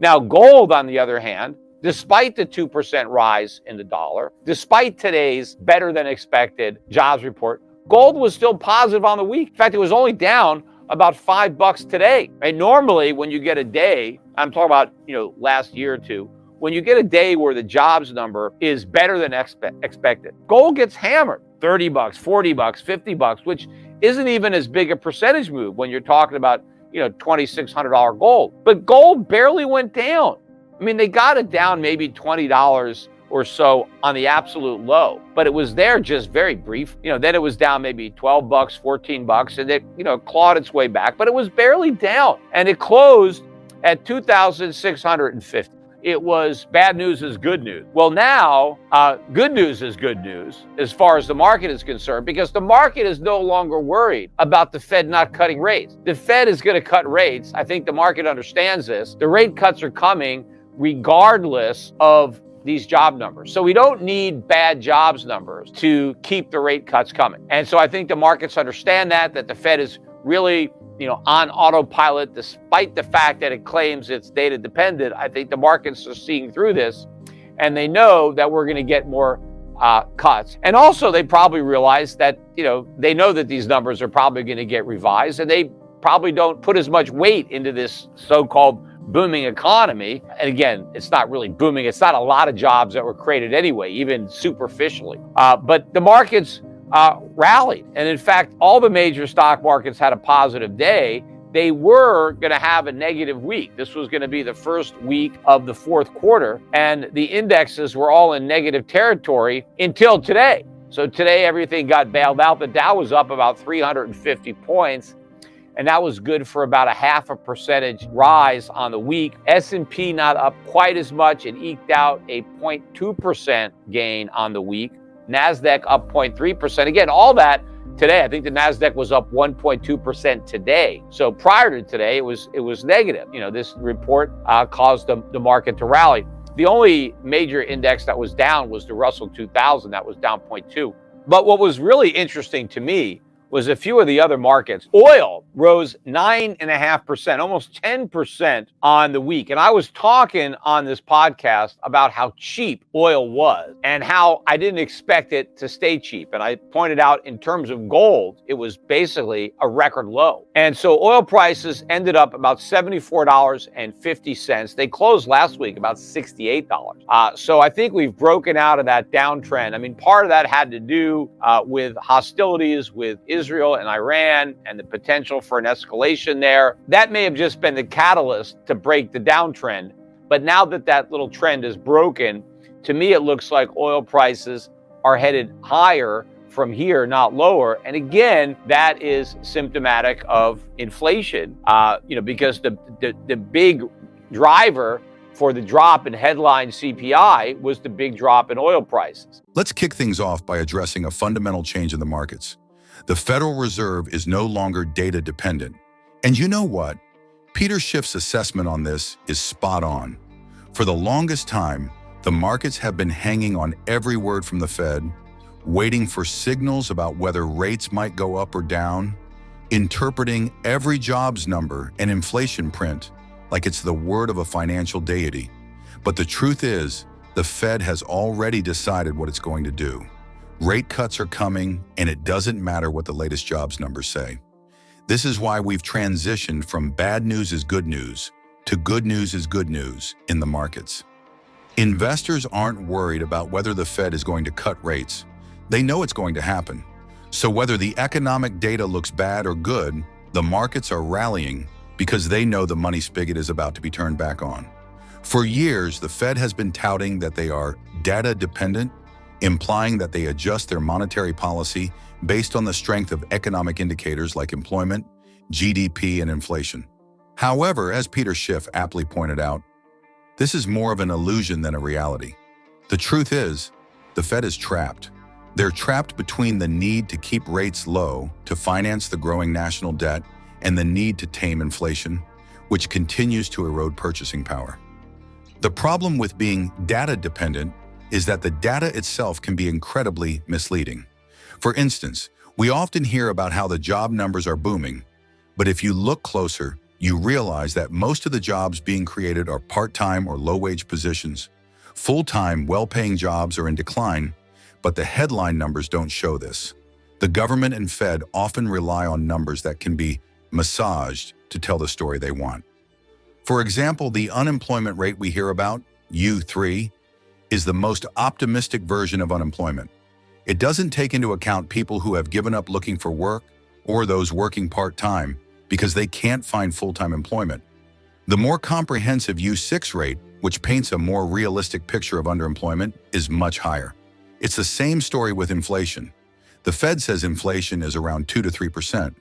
Now, gold, on the other hand, despite the 2% rise in the dollar, despite today's better than expected jobs report, gold was still positive on the week. In fact, it was only down about $5 today. And normally when you get a day, I'm talking about, last year or two, when you get a day where the jobs number is better than expected, gold gets hammered. $30, $40, $50, which isn't even as big a percentage move when you're talking about, $2,600 gold. But gold barely went down. I mean, they got it down maybe $20 or so on the absolute low, but it was there just very brief. Then it was down maybe $12, $14, and it, clawed its way back, but it was barely down. And it closed at 2,650. It was bad news is good news. Well, now good news is good news as far as the market is concerned, because the market is no longer worried about the Fed not cutting rates. The Fed is going to cut rates. I think the market understands this. The rate cuts are coming regardless of these job numbers. So we don't need bad jobs numbers to keep the rate cuts coming. And so I think the markets understand that the Fed is really, on autopilot, despite the fact that it claims it's data dependent. I think the markets are seeing through this, and they know that we're going to get more cuts. And also they probably realize that, they know that these numbers are probably going to get revised, and they probably don't put as much weight into this so-called booming economy. And again, it's not really booming. It's not a lot of jobs that were created anyway, even superficially. But the markets rallied. And in fact, all the major stock markets had a positive day. They were going to have a negative week. This was going to be the first week of the fourth quarter, and the indexes were all in negative territory until today. So today, everything got bailed out. The Dow was up about 350 points, and that was good for about a 0.5% rise on the week. S&P not up quite as much. It eked out a 0.2% gain on the week. NASDAQ up 0.3%. Again, all that today. I think the NASDAQ was up 1.2% today. So prior to today, it was negative. This report caused the market to rally. The only major index that was down was the Russell 2000. That was down 0.2. But what was really interesting to me was a few of the other markets. Oil rose 9.5%, almost 10% on the week. And I was talking on this podcast about how cheap oil was and how I didn't expect it to stay cheap. And I pointed out in terms of gold, it was basically a record low. And so oil prices ended up about $74.50. They closed last week about $68. So I think we've broken out of that downtrend. I mean, part of that had to do with hostilities with Israel and Iran and the potential for an escalation there. That may have just been the catalyst to break the downtrend. But now that little trend is broken, to me, it looks like oil prices are headed higher from here, not lower. And again, that is symptomatic of inflation, because the big driver for the drop in headline CPI was the big drop in oil prices. Let's kick things off by addressing a fundamental change in the markets. The Federal Reserve is no longer data dependent. And you know what? Peter Schiff's assessment on this is spot on. For the longest time, the markets have been hanging on every word from the Fed, waiting for signals about whether rates might go up or down, interpreting every jobs number and inflation print like it's the word of a financial deity. But the truth is, the Fed has already decided what it's going to do. Rate cuts are coming, and it doesn't matter what the latest jobs numbers say. This is why we've transitioned from bad news is good news to good news is good news in the markets. Investors aren't worried about whether the Fed is going to cut rates. They know it's going to happen. So whether the economic data looks bad or good, the markets are rallying because they know the money spigot is about to be turned back on. For years, the Fed has been touting that they are data dependent, implying that they adjust their monetary policy based on the strength of economic indicators like employment, GDP, and inflation. However, as Peter Schiff aptly pointed out, this is more of an illusion than a reality. The truth is, the Fed is trapped. They're trapped between the need to keep rates low to finance the growing national debt and the need to tame inflation, which continues to erode purchasing power. The problem with being data dependent is that the data itself can be incredibly misleading. For instance, we often hear about how the job numbers are booming, but if you look closer, you realize that most of the jobs being created are part-time or low-wage positions. Full-time, well-paying jobs are in decline, but the headline numbers don't show this. The government and Fed often rely on numbers that can be massaged to tell the story they want. For example, the unemployment rate we hear about, U3, is the most optimistic version of unemployment. It doesn't take into account people who have given up looking for work or those working part-time because they can't find full-time employment. The more comprehensive U6 rate, which paints a more realistic picture of underemployment, is much higher. It's the same story with inflation. The Fed says inflation is around 2 to 3%,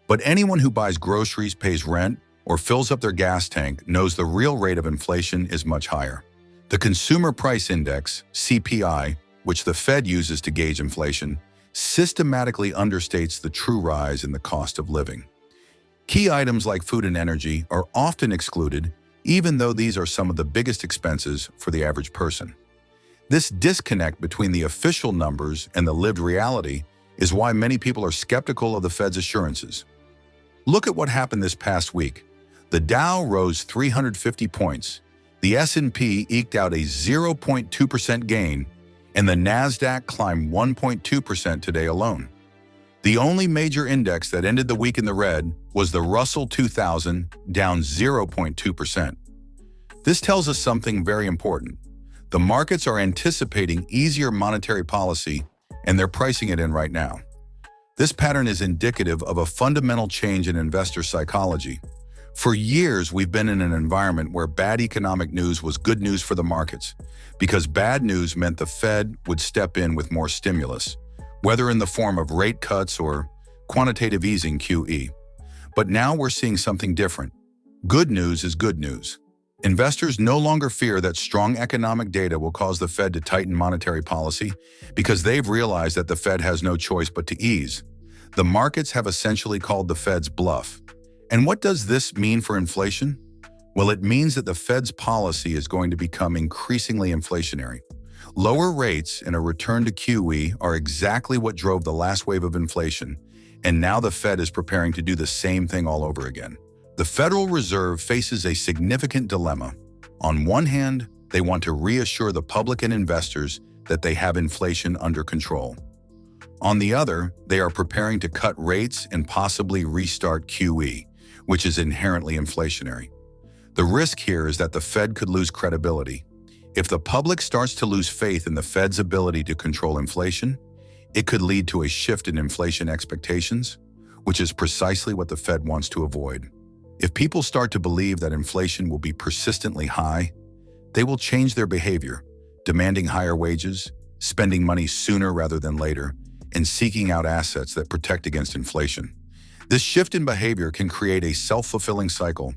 but anyone who buys groceries, pays rent, or fills up their gas tank knows the real rate of inflation is much higher. The Consumer Price Index, CPI, which the Fed uses to gauge inflation, systematically understates the true rise in the cost of living. Key items like food and energy are often excluded, even though these are some of the biggest expenses for the average person. This disconnect between the official numbers and the lived reality is why many people are skeptical of the Fed's assurances. Look at what happened this past week. The Dow rose 350 points, the S&P eked out a 0.2% gain, and the Nasdaq climbed 1.2% today alone. The only major index that ended the week in the red was the Russell 2000, down 0.2%. This tells us something very important. The markets are anticipating easier monetary policy, and they're pricing it in right now. This pattern is indicative of a fundamental change in investor psychology. For years, we've been in an environment where bad economic news was good news for the markets, because bad news meant the Fed would step in with more stimulus, whether in the form of rate cuts or quantitative easing QE. But now we're seeing something different. Good news is good news. Investors no longer fear that strong economic data will cause the Fed to tighten monetary policy because they've realized that the Fed has no choice but to ease. The markets have essentially called the Fed's bluff. And what does this mean for inflation? Well, it means that the Fed's policy is going to become increasingly inflationary. Lower rates and a return to QE are exactly what drove the last wave of inflation, and now the Fed is preparing to do the same thing all over again. The Federal Reserve faces a significant dilemma. On one hand, they want to reassure the public and investors that they have inflation under control. On the other, they are preparing to cut rates and possibly restart QE, which is inherently inflationary. The risk here is that the Fed could lose credibility. If the public starts to lose faith in the Fed's ability to control inflation, it could lead to a shift in inflation expectations, which is precisely what the Fed wants to avoid. If people start to believe that inflation will be persistently high, they will change their behavior, demanding higher wages, spending money sooner rather than later, and seeking out assets that protect against inflation. This shift in behavior can create a self-fulfilling cycle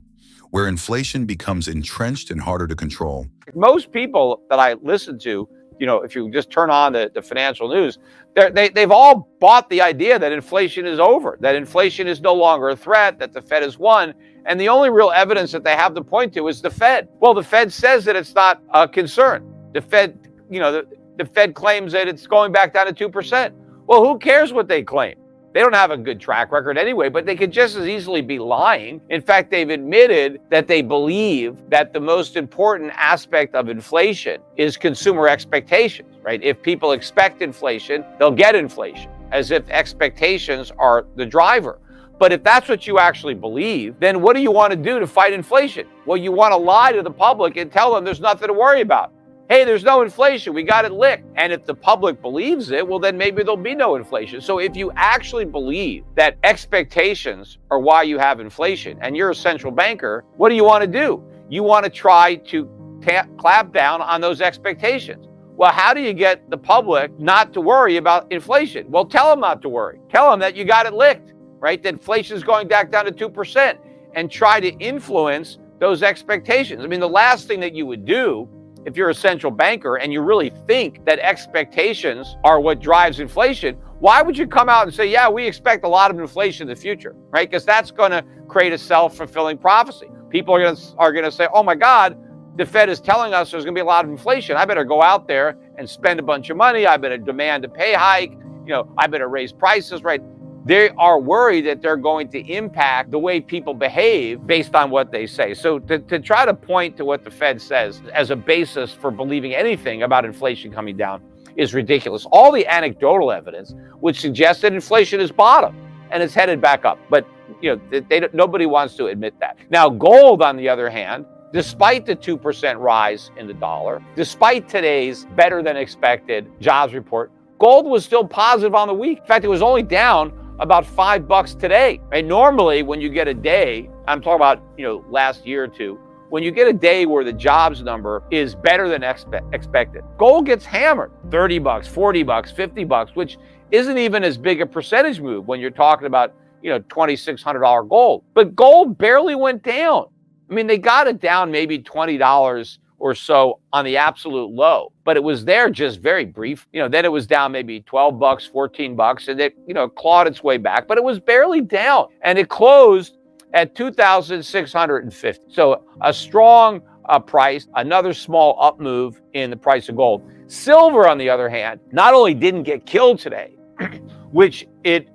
where inflation becomes entrenched and harder to control. Most people that I listen to, if you just turn on the financial news, they've all bought the idea that inflation is over, that inflation is no longer a threat, that the Fed has won. And the only real evidence that they have to point to is the Fed. Well, the Fed says that it's not a concern. The Fed, the Fed claims that it's going back down to 2%. Well, who cares what they claim? They don't have a good track record anyway, but they could just as easily be lying. In fact, they've admitted that they believe that the most important aspect of inflation is consumer expectations, right? If people expect inflation, they'll get inflation, as if expectations are the driver. But if that's what you actually believe, then what do you want to do to fight inflation? Well, you want to lie to the public and tell them there's nothing to worry about. Hey, there's no inflation, we got it licked. And if the public believes it, well, then maybe there'll be no inflation. So if you actually believe that expectations are why you have inflation and you're a central banker, what do you want to do? You want to try to clamp down on those expectations. Well, how do you get the public not to worry about inflation? Well, tell them not to worry. Tell them that you got it licked, right? That inflation is going back down to 2% and try to influence those expectations. I mean, the last thing that you would do if you're a central banker and you really think that expectations are what drives inflation, why would you come out and say, yeah, we expect a lot of inflation in the future, right? Because that's going to create a self-fulfilling prophecy. People are going to say, oh my God, the Fed is telling us there's going to be a lot of inflation. I better go out there and spend a bunch of money. I better demand a pay hike. I better raise prices, right? They are worried that they're going to impact the way people behave based on what they say. So to try to point to what the Fed says as a basis for believing anything about inflation coming down is ridiculous. All the anecdotal evidence would suggest that inflation is bottom and it's headed back up. But nobody wants to admit that. Now, gold, on the other hand, despite the 2% rise in the dollar, despite today's better than expected jobs report, gold was still positive on the week. In fact, it was only down about $5 today. Right? Normally, when you get a day, I'm talking about last year or two, when you get a day where the jobs number is better than expected, gold gets hammered. $30, $40, $50, which isn't even as big a percentage move when you're talking about $2,600 gold. But gold barely went down. I mean, they got it down maybe $20 or so on the absolute low, but it was there just very brief. Then it was down maybe $12, $14, and it clawed its way back, but it was barely down, and it closed at 2,650. So a strong price, another small up move in the price of gold. Silver, on the other hand, not only didn't get killed today, which it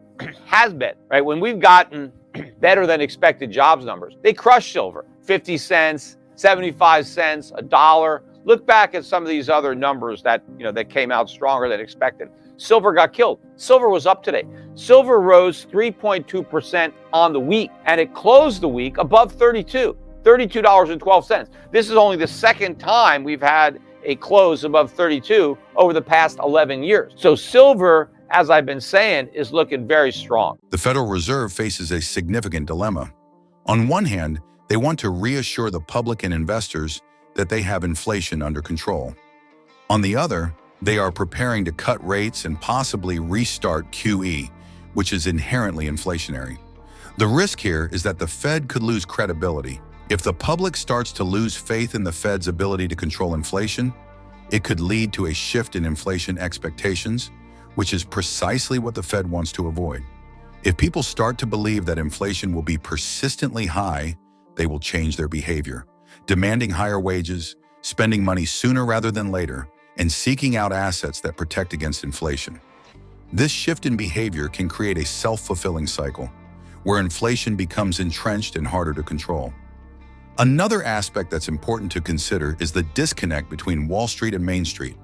has been, right? When we've gotten better than expected jobs numbers, they crush silver. 50 cents, 75 cents, $1. Look back at some of these other numbers that came out stronger than expected. Silver got killed. Silver was up today. Silver rose 3.2% on the week, and it closed the week above $32.12. This is only the second time we've had a close above 32 over the past 11 years. So silver, as I've been saying, is looking very strong. The Federal Reserve faces a significant dilemma. On one hand, they want to reassure the public and investors that they have inflation under control. On the other, they are preparing to cut rates and possibly restart QE, which is inherently inflationary. The risk here is that the Fed could lose credibility. If the public starts to lose faith in the Fed's ability to control inflation, it could lead to a shift in inflation expectations, which is precisely what the Fed wants to avoid. If people start to believe that inflation will be persistently high, they will change their behavior, demanding higher wages, spending money sooner rather than later, and seeking out assets that protect against inflation. This shift in behavior can create a self-fulfilling cycle, where inflation becomes entrenched and harder to control. Another aspect that's important to consider is the disconnect between Wall Street and Main Street.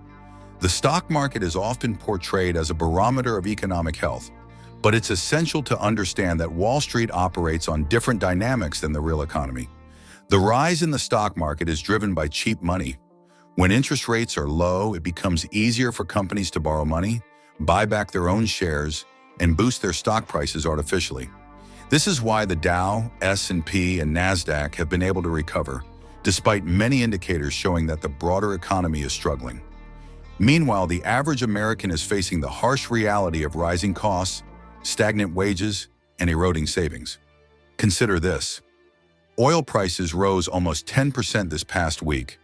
The stock market is often portrayed as a barometer of economic health, but it's essential to understand that Wall Street operates on different dynamics than the real economy. The rise in the stock market is driven by cheap money. When interest rates are low, it becomes easier for companies to borrow money, buy back their own shares, and boost their stock prices artificially. This is why the Dow, S&P, and NASDAQ have been able to recover, despite many indicators showing that the broader economy is struggling. Meanwhile, the average American is facing the harsh reality of rising costs, stagnant wages, and eroding savings. Consider this. Oil prices rose almost 10% this past week,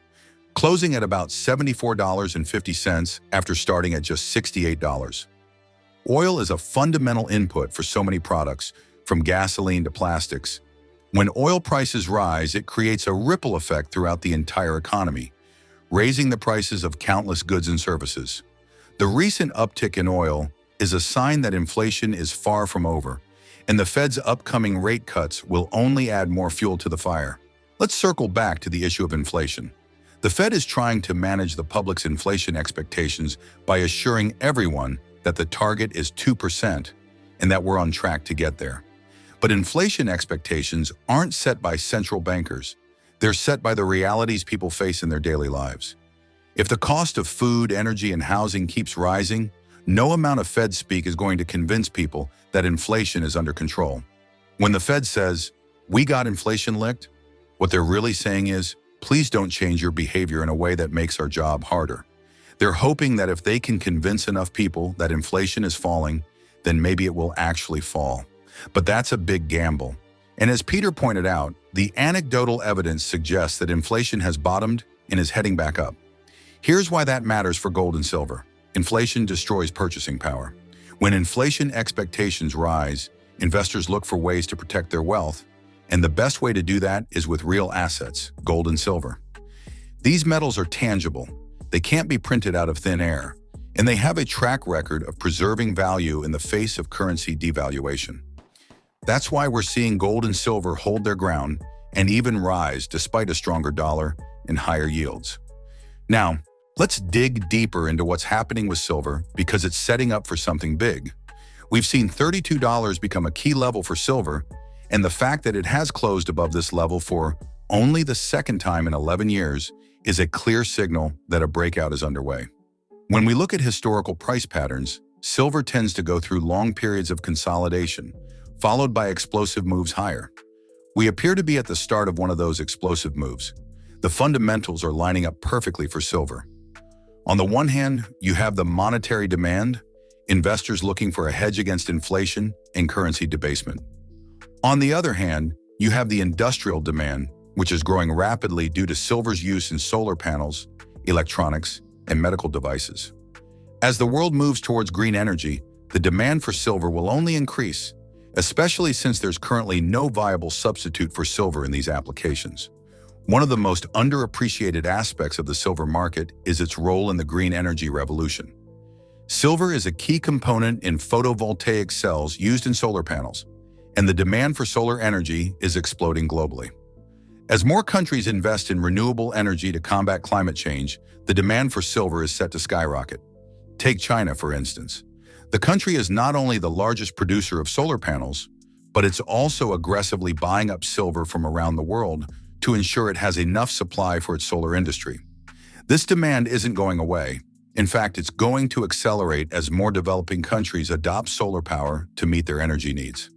closing at about $74.50 after starting at just $68. Oil is a fundamental input for so many products, from gasoline to plastics. When oil prices rise, it creates a ripple effect throughout the entire economy, raising the prices of countless goods and services. The recent uptick in oil is a sign that inflation is far from over, and the Fed's upcoming rate cuts will only add more fuel to the fire. Let's circle back to the issue of inflation. The Fed is trying to manage the public's inflation expectations by assuring everyone that the target is 2% and that we're on track to get there. But inflation expectations aren't set by central bankers. They're set by the realities people face in their daily lives. If the cost of food, energy, and housing keeps rising, no amount of Fed speak is going to convince people that inflation is under control. When the Fed says, "We got inflation licked," what they're really saying is, "Please don't change your behavior in a way that makes our job harder." They're hoping that if they can convince enough people that inflation is falling, then maybe it will actually fall. But that's a big gamble. And as Peter pointed out, the anecdotal evidence suggests that inflation has bottomed and is heading back up. Here's why that matters for gold and silver. Inflation destroys purchasing power. When inflation expectations rise, investors look for ways to protect their wealth, and the best way to do that is with real assets, gold and silver. These metals are tangible. They can't be printed out of thin air. and they have a track record of preserving value in the face of currency devaluation. That's why we're seeing gold and silver hold their ground and even rise despite a stronger dollar and higher yields. Now, let's dig deeper into what's happening with silver because it's setting up for something big. We've seen $32 become a key level for silver, and the fact that it has closed above this level for only the second time in 11 years is a clear signal that a breakout is underway. When we look at historical price patterns, silver tends to go through long periods of consolidation, followed by explosive moves higher. We appear to be at the start of one of those explosive moves. The fundamentals are lining up perfectly for silver. On the one hand, you have the monetary demand, investors looking for a hedge against inflation and currency debasement. On the other hand, you have the industrial demand, which is growing rapidly due to silver's use in solar panels, electronics, and medical devices. As the world moves towards green energy, the demand for silver will only increase, especially since there's currently no viable substitute for silver in these applications. One of the most underappreciated aspects of the silver market is its role in the green energy revolution. Silver is a key component in photovoltaic cells used in solar panels, and the demand for solar energy is exploding globally. As more countries invest in renewable energy to combat climate change, the demand for silver is set to skyrocket. Take China, for instance. The country is not only the largest producer of solar panels, but it's also aggressively buying up silver from around the world to ensure it has enough supply for its solar industry. This demand isn't going away. In fact, it's going to accelerate as more developing countries adopt solar power to meet their energy needs.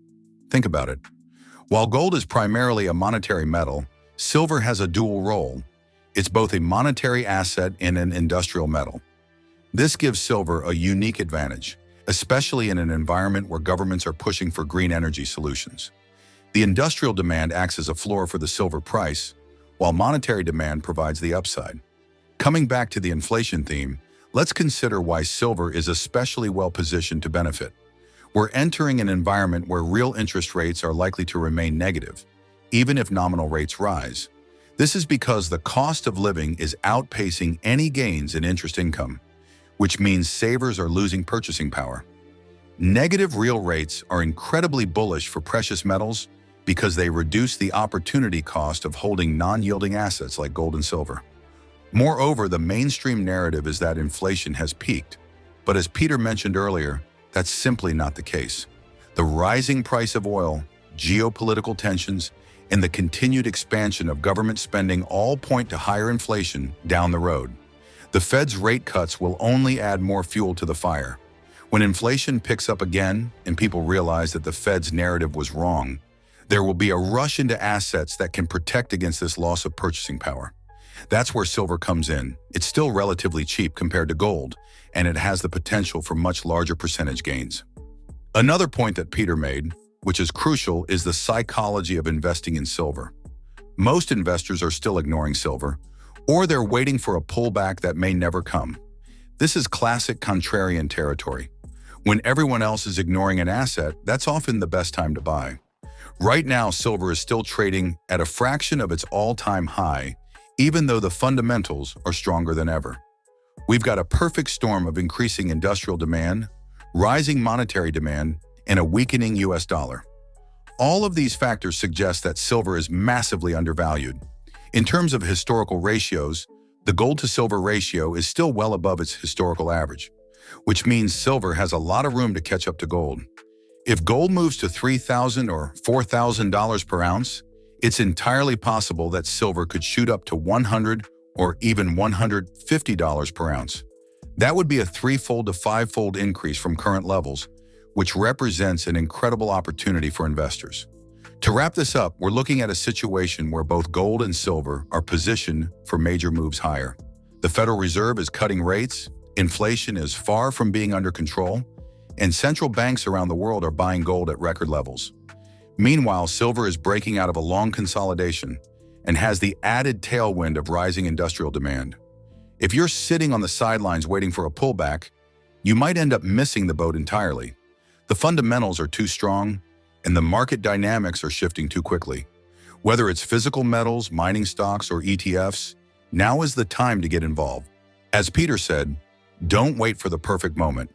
Think about it. While gold is primarily a monetary metal, silver has a dual role. It's both a monetary asset and an industrial metal. This gives silver a unique advantage, especially in an environment where governments are pushing for green energy solutions. The industrial demand acts as a floor for the silver price, while monetary demand provides the upside. Coming back to the inflation theme, let's consider why silver is especially well positioned to benefit. We're entering an environment where real interest rates are likely to remain negative, even if nominal rates rise. This is because the cost of living is outpacing any gains in interest income, which means savers are losing purchasing power. Negative real rates are incredibly bullish for precious metals because they reduce the opportunity cost of holding non-yielding assets like gold and silver. Moreover, the mainstream narrative is that inflation has peaked, but as Peter mentioned earlier, that's simply not the case. The rising price of oil, geopolitical tensions, and the continued expansion of government spending all point to higher inflation down the road. The Fed's rate cuts will only add more fuel to the fire. When inflation picks up again and people realize that the Fed's narrative was wrong, there will be a rush into assets that can protect against this loss of purchasing power. That's where silver comes in. It's still relatively cheap compared to gold, and it has the potential for much larger percentage gains. Another point that Peter made, which is crucial, is the psychology of investing in silver. Most investors are still ignoring silver, or they're waiting for a pullback that may never come. This is classic contrarian territory. When everyone else is ignoring an asset, that's often the best time to buy. Right now, silver is still trading at a fraction of its all-time high, even though the fundamentals are stronger than ever. We've got a perfect storm of increasing industrial demand, rising monetary demand, and a weakening US dollar. All of these factors suggest that silver is massively undervalued. In terms of historical ratios, the gold to silver ratio is still well above its historical average, which means silver has a lot of room to catch up to gold. If gold moves to $3,000 or $4,000 per ounce, it's entirely possible that silver could shoot up to $100 or even $150 per ounce. That would be a threefold to fivefold increase from current levels, which represents an incredible opportunity for investors. To wrap this up, we're looking at a situation where both gold and silver are positioned for major moves higher. The Federal Reserve is cutting rates, inflation is far from being under control, and central banks around the world are buying gold at record levels. Meanwhile, silver is breaking out of a long consolidation and has the added tailwind of rising industrial demand. If you're sitting on the sidelines waiting for a pullback, you might end up missing the boat entirely. The fundamentals are too strong, and the market dynamics are shifting too quickly. Whether it's physical metals, mining stocks, or ETFs, now is the time to get involved. As Peter said, Don't wait for the perfect moment,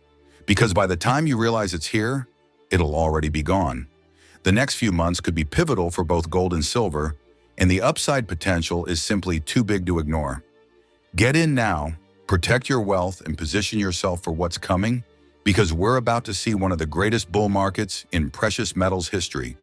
because by the time you realize it's here, it'll already be gone. The next few months could be pivotal for both gold and silver, and the upside potential is simply too big to ignore. Get in now, protect your wealth, and position yourself for what's coming, because we're about to see one of the greatest bull markets in precious metals history.